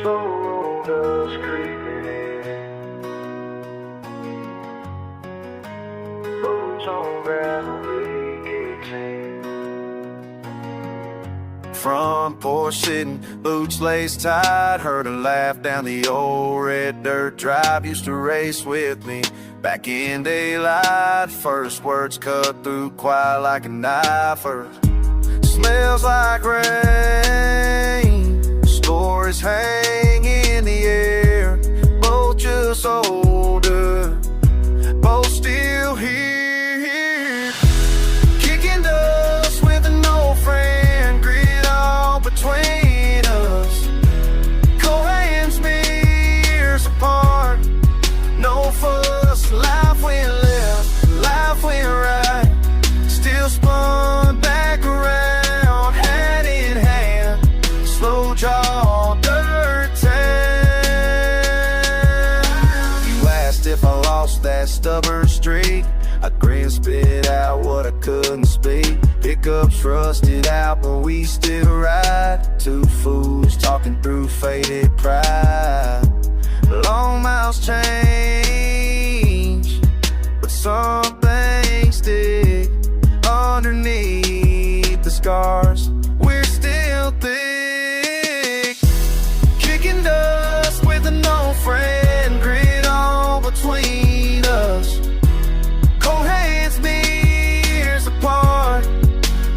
Slow roll dust creeping in. Boots on gravel, leaking. Front porch sitting, boots laced tight. Heard a laugh down the old red dirt drive. Used to race with me back in daylight. First words cut through quiet like a knife. Smells like rain. Stories hang in the air. Both just older, both still here. Kicking dust with an old friend. Grit all between us. Cold hands me years apart. No fuss, life went left, life went right. Still spun back around, hand in hand. Slow jaw, dirt town. You asked if I lost that stubborn streak. I grin, spit out what I couldn't speak. Pickups rusted out, but we still ride. Two fools talking through faded pride. Long miles change, but some things stick underneath the scars. We're still thick. Kicking dust with an old friend. Grit all between us. Cold hands me years apart.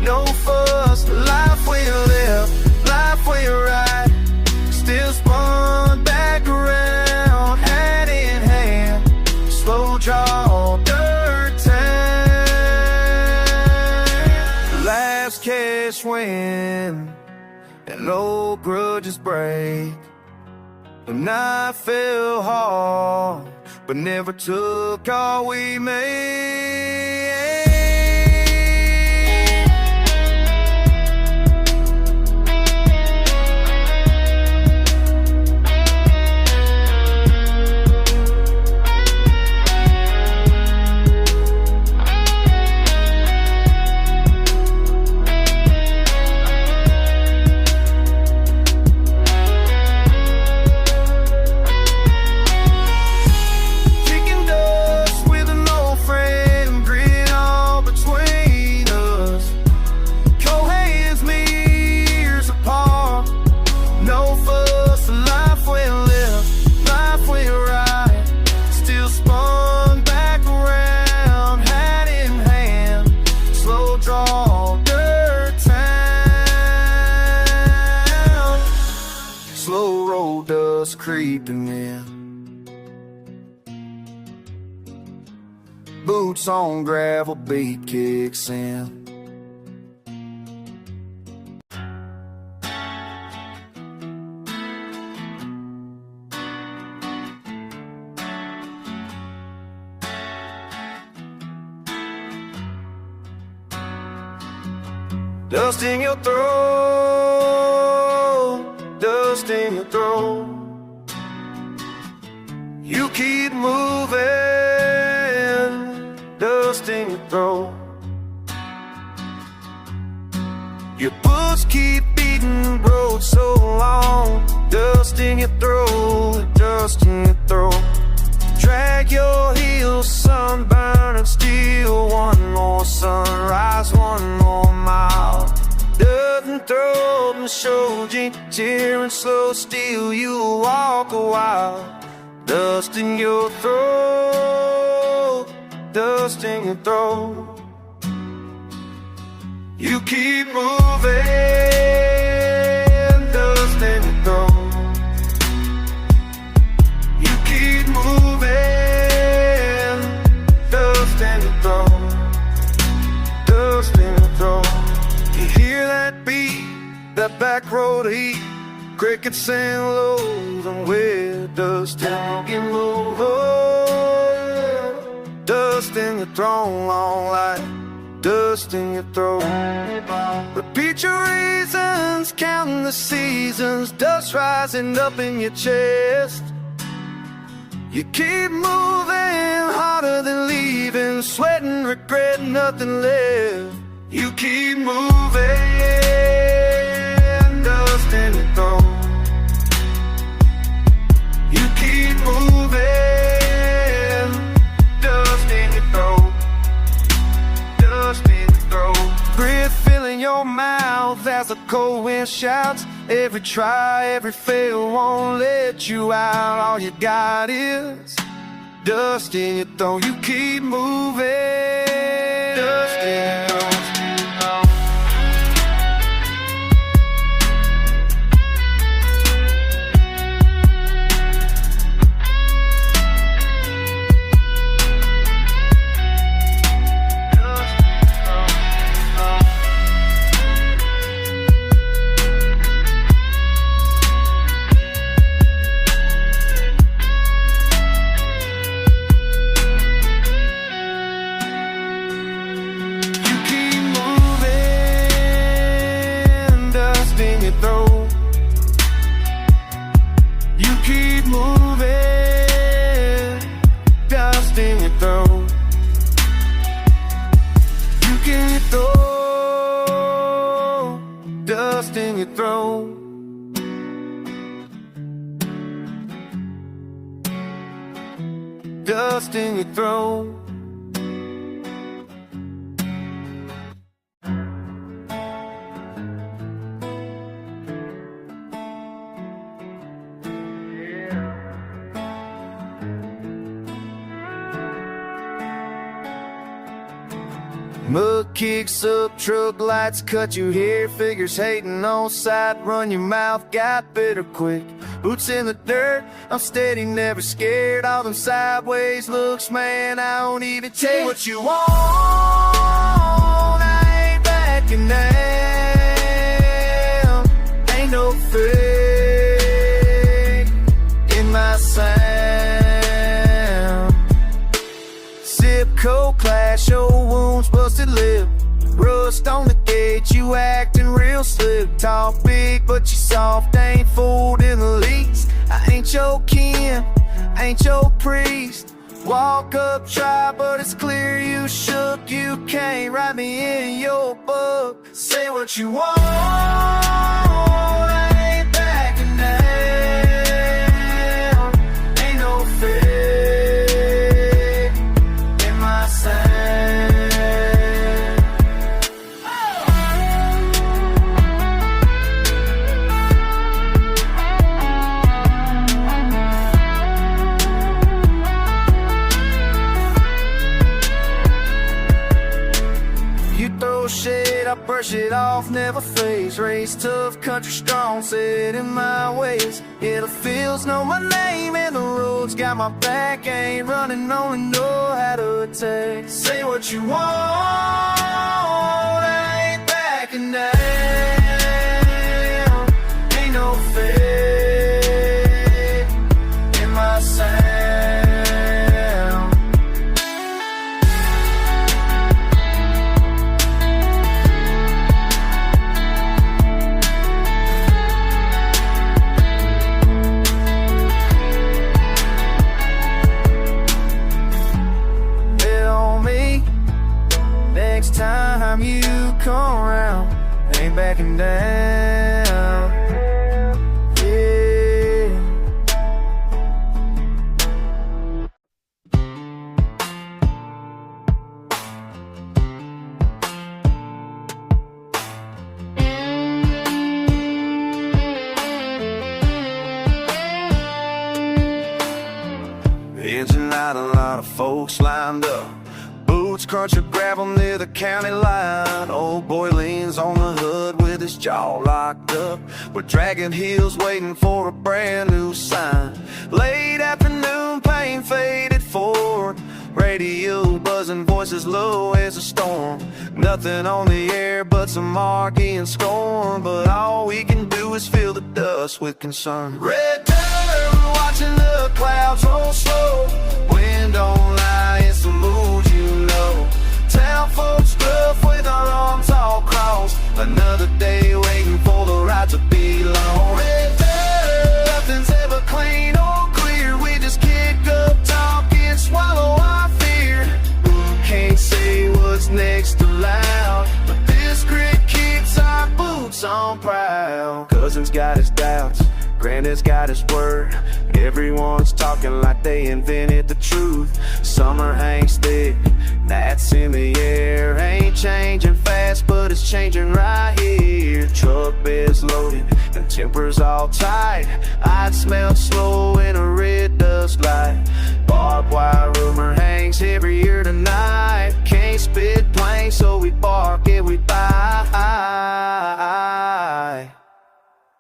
No fuss, life we live, life we ride. Still spun back around, hand in hand. Slow draw, dirt town. Last catch win, and old grudges break. The night fell hard, but never took all we made. Slow roll dust creeping in. Boots on gravel, beat kicks in. Dust in your throat, dust in your throat. You keep moving, dust in your throat. Your boots keep beating road so long. Dust in your throat, dust in your throat. Drag your heels, sunburn and steel. One more sunrise, one more mile. Doesn't throat and shoulder, tearing slow steel. You walk a while. Dust in your throat, dust in your throat. You keep moving, dust in your throat. You keep moving, dust in your throat, dust in your throat. You hear that beat, that back road heat, crickets and lows, and where dust down can move. Oh, dust in your throat, long life, dust in your throat. Repeat your reasons, counting the seasons, dust rising up in your chest. You keep moving, harder than leaving, sweating, regret, nothing left. You keep moving, dust in your throat, shouts. Every try, every fail won't let you out. All you got is dust in your throat. You keep moving. Dust in your throat. You keep moving, dust in your throat. You keep throw dust in your throat. Dust in your throat. Mud kicks up, truck lights cut your hair, figures hating on sight, run your mouth, got bitter quick. Boots in the dirt, I'm steady, never scared. All them sideways looks, man, I don't even take what you want. I ain't backing down. Ain't no fake in my sound. Zip code clash, old wounds, busted lip, rust on the gate. You acting real slick, talk big but you soft, ain't fooled in the least. I ain't your kin, ain't your priest. Walk up, try, but it's clear you shook. You can't write me in your book. Say what you want, I ain't backing down. Ain't no fake in my sound. Shit, I brush it off, never phase. Raised tough, country strong, set in my ways. Yeah, the fields know my name and the roads got my back. Ain't running, only know how to attack. Say what you want, I ain't backing down. Ain't no fake in my sound. Next time you come around, ain't backing down. Yeah. Engine light, a lot of folks lined up. Boots crunch a gravel near the county line. Old boy leans on the hood with his jaw locked up. We're dragging heels waiting for a brand new sign. Late afternoon, paint faded Ford. Radio buzzing, voices low as a storm. Nothing on the air but some marquee and scorn. But all we can do is feel the dust with concern. Red dirt, we're watching the clouds roll slow. Wind don't lie, it's the mood, you know. Town folks gruff with our arms all crossed. Another day waiting for the ride to be long. Red dirt, nothing's ever clean or clear. We just kick up, talk and swallow our fear. Can't say what's next aloud, but this grit keeps our boots on proud. Cousin's got his doubts, Santa's got his word. Everyone's talking like they invented the truth. Summer hangs thick, that's in the air. Ain't changing fast, but it's changing right here. Truck bed's loaded, and tempers all tight. I'd smell slow in a red dust light. Barbed wire rumor hangs heavier tonight. Can't spit plain, so we bark and we bye.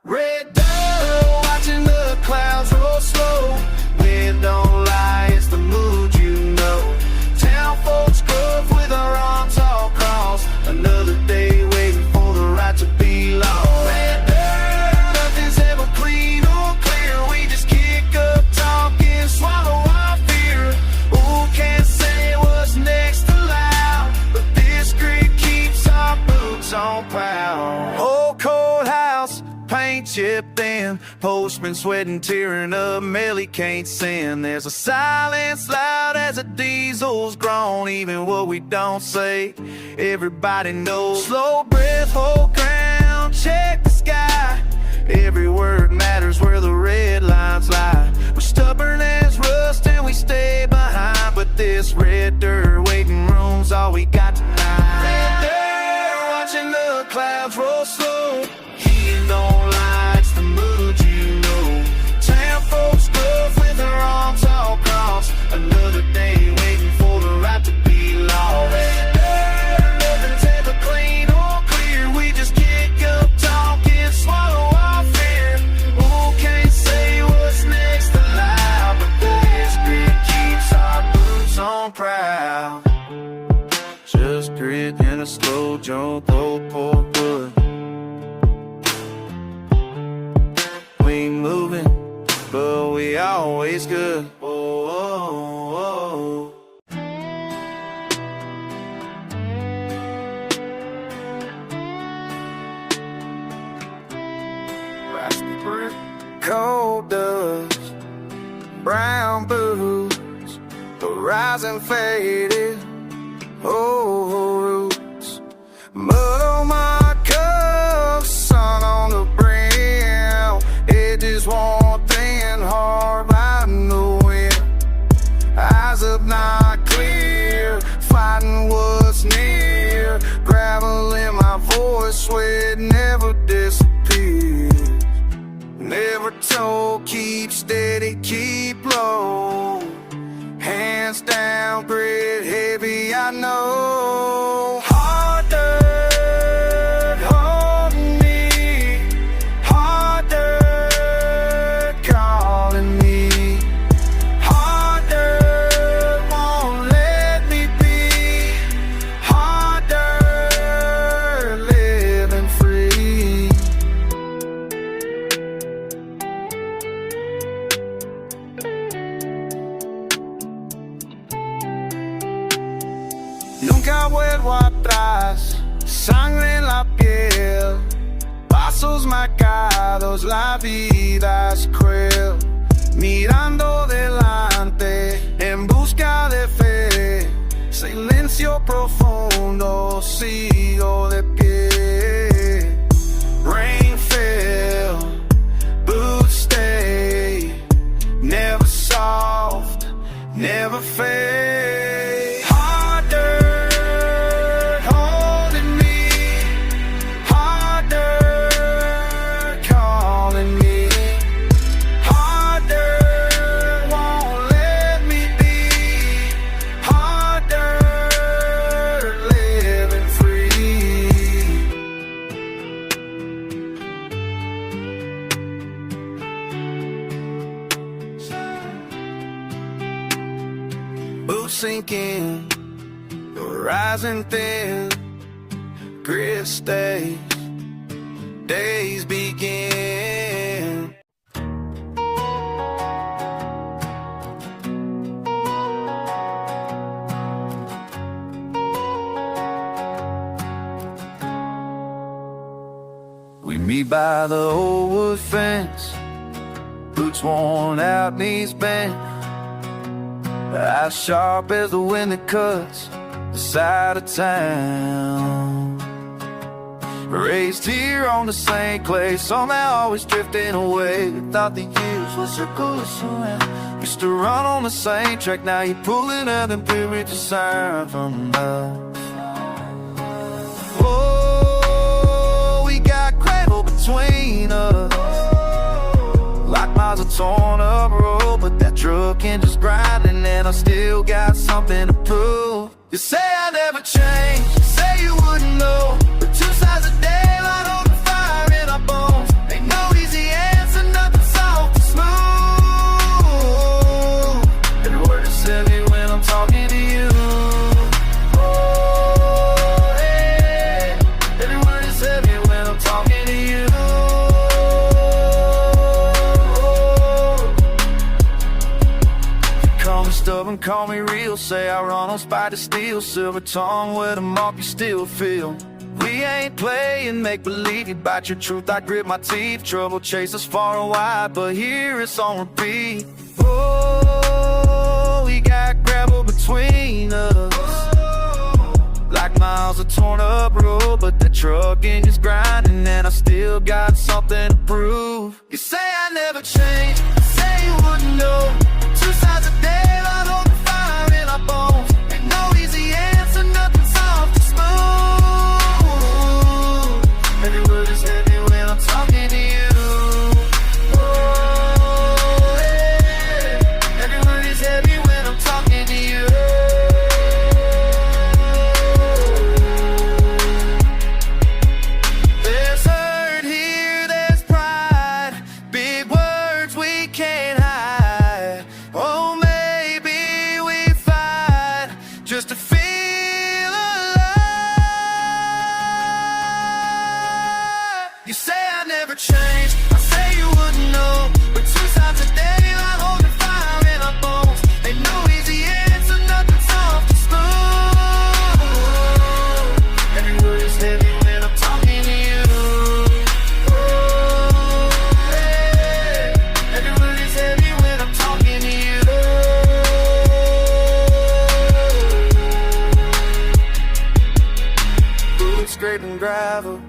Red dirt, watching the clouds roll slow. Wind don't lie, it's the mood, you know. Town folks gruff with our arms all crossed. Another day waiting for the right to be lost. Red dirt, nothing's ever clean or clear. We just kick up, talk, and swallow our fear. Who can't say what's next aloud, but this grit keeps our boots on proud. Old courthouse, paint chipped in, postman sweating, tearing up, mail he can't send. There's a silence loud as a diesel's groan. Even what we don't say, everybody knows. Slow breath, hold ground, check the sky. Every word matters where the red lines lie. We're stubborn as rust and we stay behind, but this red dirt waiting room's all we got tonight. Red dirt, watching the clouds roll slow. Heat don't lie, it's the mood, you know. Town folks gruff with their arms all crossed. Another day waiting for the right to be lost. Red dirt, nothing's ever clean or clear. We just kick up, talk, and swallow our fear. Who can't say what's next aloud, but this grit keeps our boots on proud. Just grit and a slow jump, old poor wood. We ain't moving, but we always good. Oh, oh, oh. Rusty brick, cold dust, brown boots, horizon faded, oh, roots, mud on my cuffs, sun on the brim, edges worn thin, hard riding the wind, eyes up not clear, fighting what's near, gravel in my voice, sweat never disappears. Never told, keep steady, keep low. Hands down, grit heavy, I know. Hard dirt holding me, hard dirt calling me. Hard dirt won't let me be, hard dirt living free. Nunca vuelvo atrás, sangre en la piel, pasos marcados, la vida es cruel. Mirando delante, en busca de fe, silencio profundo, sigo de pie. Rain fell, boots stay, never soft, never fade. Hard dirt holding me, hard dirt calling me. Hard dirt won't let me be, hard dirt living free. Boots sinking, horizon thin, grit stays, days begin. We meet by the old wood fence, boots worn out, knees bent, eyes sharp as the wind that cuts the side of town. Raised here on the same clay, somehow always drifting away. Thought the years would circle us around. Used to run on the same track, now you pulling up and period to sound from love. Oh, we got gravel between us, like miles of torn up road, but that truck engine's grinding, and I still got something to prove. You say I never change, you say you wouldn't know, but two sides of daylight on the fire in our bones. Ain't no easy answer, nothing soft or smooth. Every word is heavy when I'm talking to you. Oh, hey. Every word is heavy when I'm talking to you. Call me stubborn, call me real, say I run on spite of steel. Silver tongue with a mark you still feel. We ain't playing make-believe, you bite your truth, I grit my teeth. Trouble chases far and wide, but here it's on repeat. Oh, we got gravel between us, like miles of torn up road, but the truck engine's grinding, and I still got something to prove. You say I never change, I say you wouldn't know. Two sides of daylight on the fire in our bones. Ain't no easy answer, nothing soft or smooth. Every word is heavy when I'm talking to you. Oh, yeah. Every word is heavy when I'm talking to you. There's hurt here, there's pride, big words we can't hide. Oh, maybe we fight just to feel alive. You say I never change, I say you wouldn't know, but two sides of daylight holding fire in our bones. Ain't no easy answer, nothing soft or smooth. Every word is heavy when I'm talking to you. Oh, yeah. Every word is heavy when I'm talking to you. Boots scraping gravel,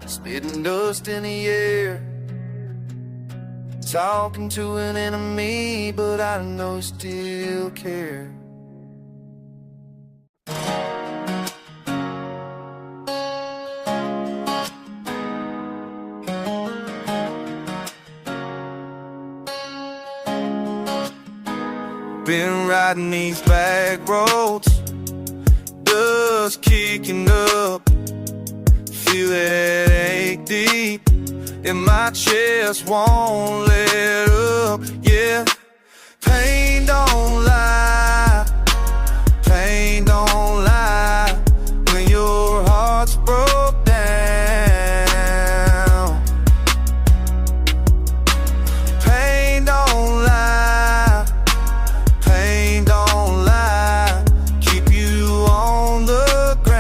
spitting dust in the air, talking to an enemy, but I know you still care. Been riding these back roads, dust kicking up, feel that ache deep in my chest, won't let up. Yeah, pain don't lie, pain don't lie, when your heart's broke down. Pain don't lie, pain don't lie, keep you on the ground.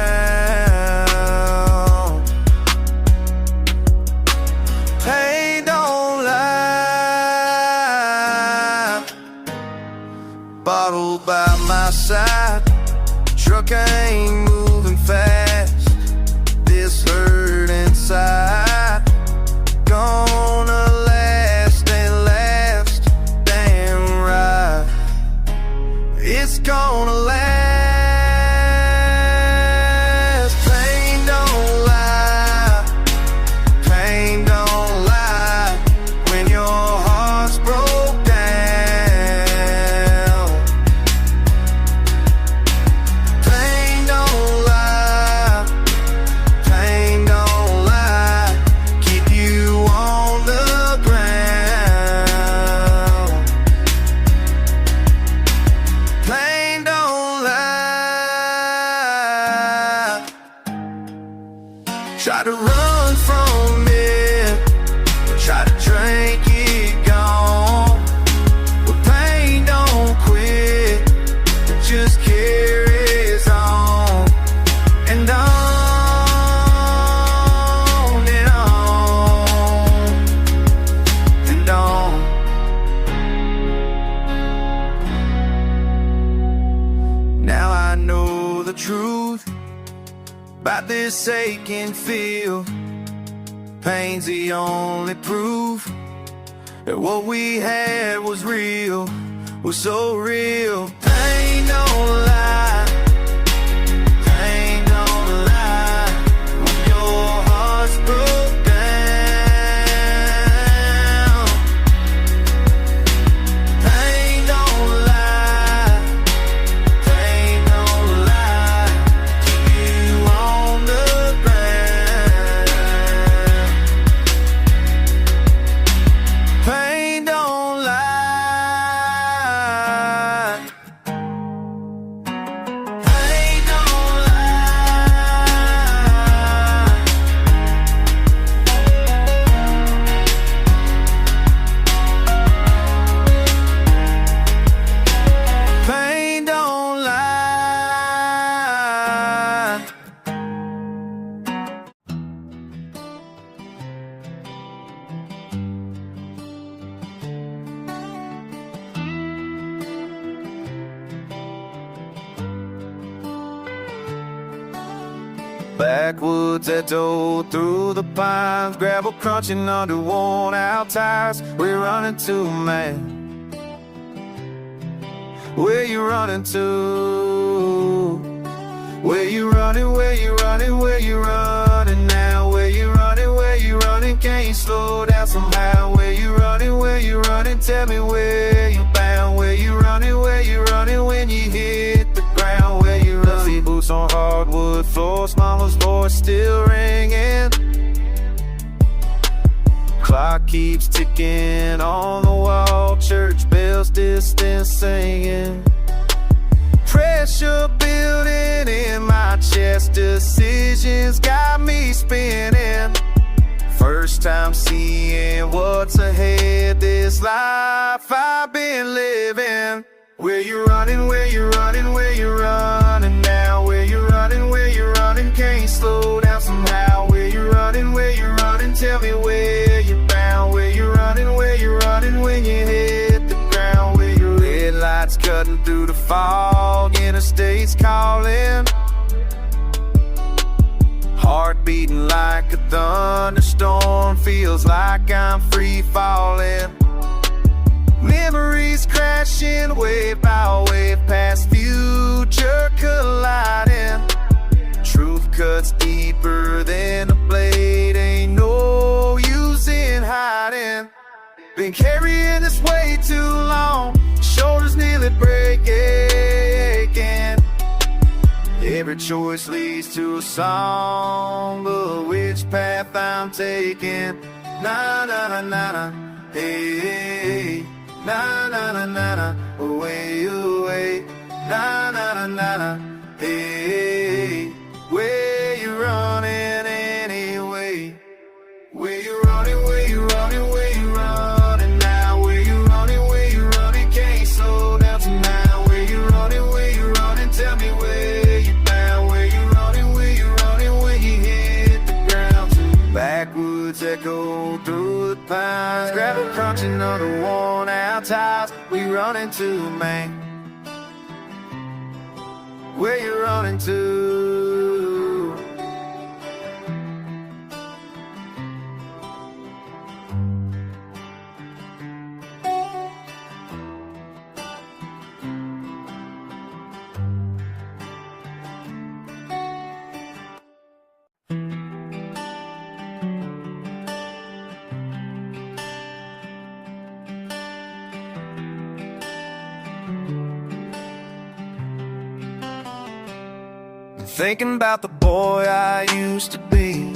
Pain don't lie. Bottle by my side, truck ain't moving fast. This hurt inside gonna last and last, damn right. It's gonna last. Pain don't lie, pain don't lie, when your heart's broke down. fight this aching feel. Pain's the only proof that what we had was real, was so real. Pain don't lie, pain don't lie. When your heart's broke down, pain don't lie, pain don't lie. Keep you on the ground. Pain don't lie. Pain don't lie. Pain don't lie. Backwoods echo through the pines, gravel crunching under worn out tires. We're running to a man. Where you running to? Where you running, where you running, where you running now? Where you running, where you running? Can't you slow down somehow? Where you running, where you running? Tell me where you bound. Where you running when you hit the ground? Where you running? Boots on hardwood floors, mama's voice still ringing. Clock keeps ticking on the wall, church bells distant singing. Pressure building in my chest, decisions got me spinning. First time seeing what's ahead, this life I've been living. Where you running, where you running, where you running now? Where you running, can't you slow down somehow? Where you running, tell me where you're bound. Where you running when you hit the ground? Where your red lights cutting through the fog, interstate's calling. Heart beating like a thunderstorm, feels like I'm free falling. Memories crashing wave by wave, past future colliding. Truth cuts deeper than a blade, ain't no use in hiding. Been carrying this way too long, shoulders nearly breaking. Every choice leads to a song, but which path I'm taking? Na na na na na, hey, hey, na na na na na, away, away, na na na na na, hey, where you running anyway? Where you running, where you running, where you running now? Where you running, can't slow down tonight. Where you running, tell me where you bound. Where you running when you hit the ground too. Backwoods echo through the pines, gravel crunching under worn out tires. We running to a man. Where you running to? Thinking about the boy I used to be,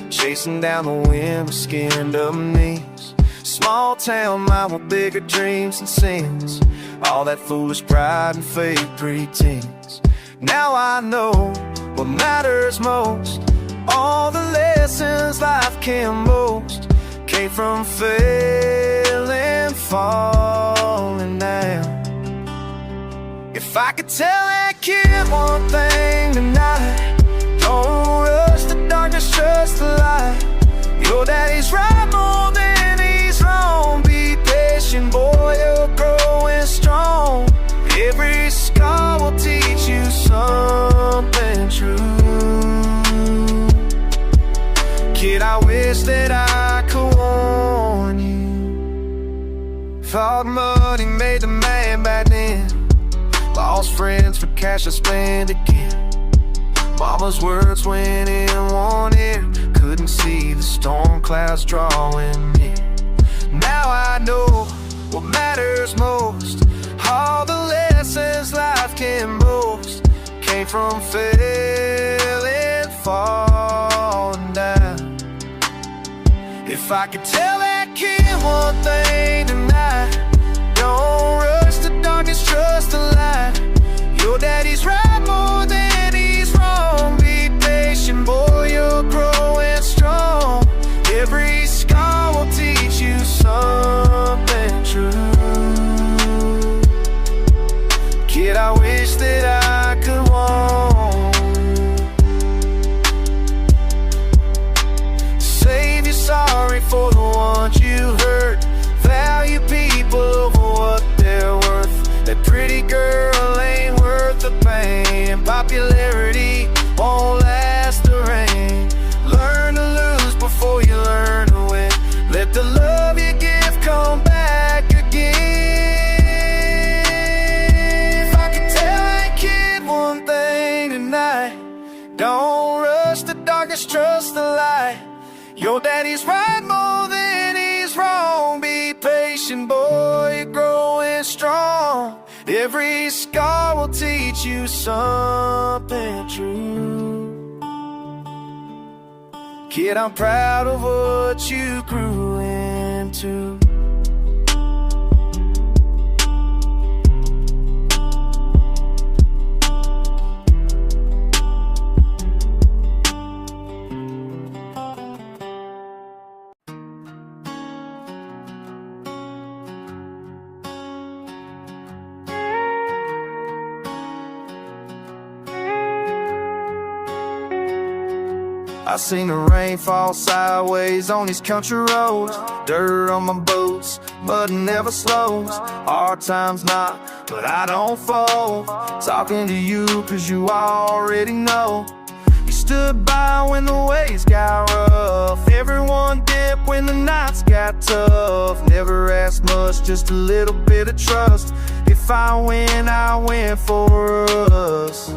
chasing down the wind with skin up knees. Small town mama, bigger dreams and sins, all that foolish pride and fake pretense. Now I know what matters most, all the lessons life can boast came from failing, falling down. If I could tell that kid one thing tonight, don't rush the darkness, trust the light. Your daddy's right more than he's wrong. Be patient, boy, you're growing strong. Every scar will teach you something true. Thought money made the man back then. Lost friends for cash I spend again. Mama's words went in one ear, couldn't see the storm clouds drawing near. Now I know what matters most. All the lessons life can boast came from failing, falling down. If I could tell that kid one thing tonight, don't rush the darkness, trust the light. Your daddy's right more than he's wrong. Be patient, boy, you're growing strong. Every scar will teach you something true. Kid, I wish that I could walk. Save you sorry for the ones you hurt. Value people over what they're worth. That pretty girl ain't worth the pain. Popularity won't last the rain. Learn to lose before you learn to win. Let the love you give come back again. If I could tell that kid one thing tonight, don't rush the darkness, trust the light. Your daddy's right more than he's wrong. Be patient, boy, you're growing strong. Every scar will teach you something true. Kid, I'm proud of what you grew into. I seen the rain fall sideways on these country roads. Dirt on my boots, mud never slows. Hard times not, but I don't fold. Talking to you cause you already know. You stood by when the waves got rough. Everyone dipped when the nights got tough. Never asked much, just a little bit of trust. If I win for us.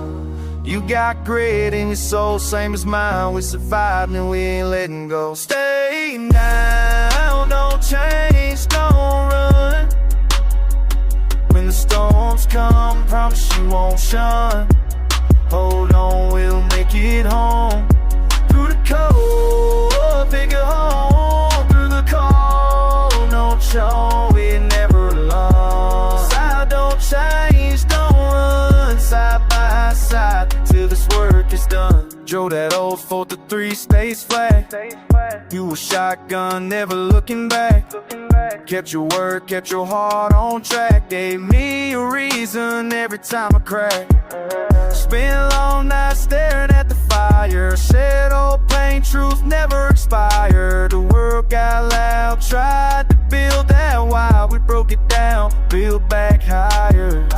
You got grit in your soul, same as mine. We survived and we ain't letting go. Stay down, don't change, don't run. When the storms come, promise you won't shun. Hold on, we'll make it home. Through the cold, pick it home. Through the cold, no show, we never alone. Side don't change, don't run. Side by side till this work is done. Drove that old 4-3 stays flat. You a shotgun, never looking back. Kept your word, kept your heart on track. Gave me a reason every time I crack. Spent long nights staring at the fire. Said old pain, truth never expired. The world got loud, tried to build that wall. We broke it down, built back higher.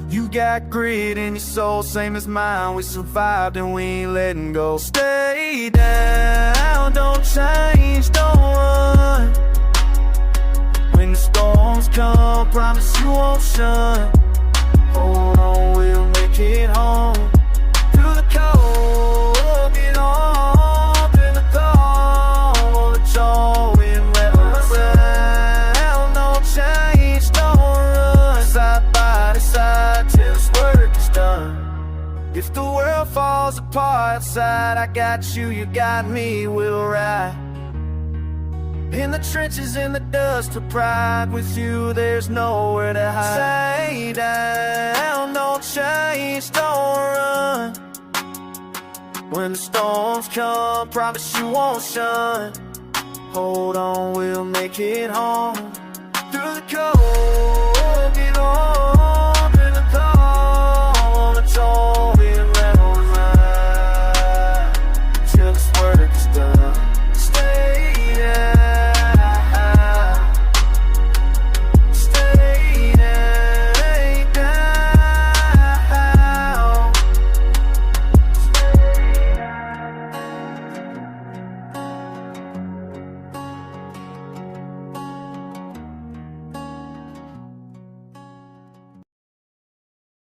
You got grit in your soul, same as mine. We survived and we ain't letting go. Stay down, don't change, don't run. When the storms come, promise you won't shun. Hold on, we'll make it home. Through the cold, get on. Through the cold, it's all we'll never sound. Don't change, don't run. Side by side till this work is done. If the world falls apart outside, I got you, you got me, we'll ride. In the trenches, in the dust of pride. With you, there's nowhere to hide. Stay down, don't change, don't run. When the storms come, promise you won't shun. Hold on, we'll make it home. Through the cold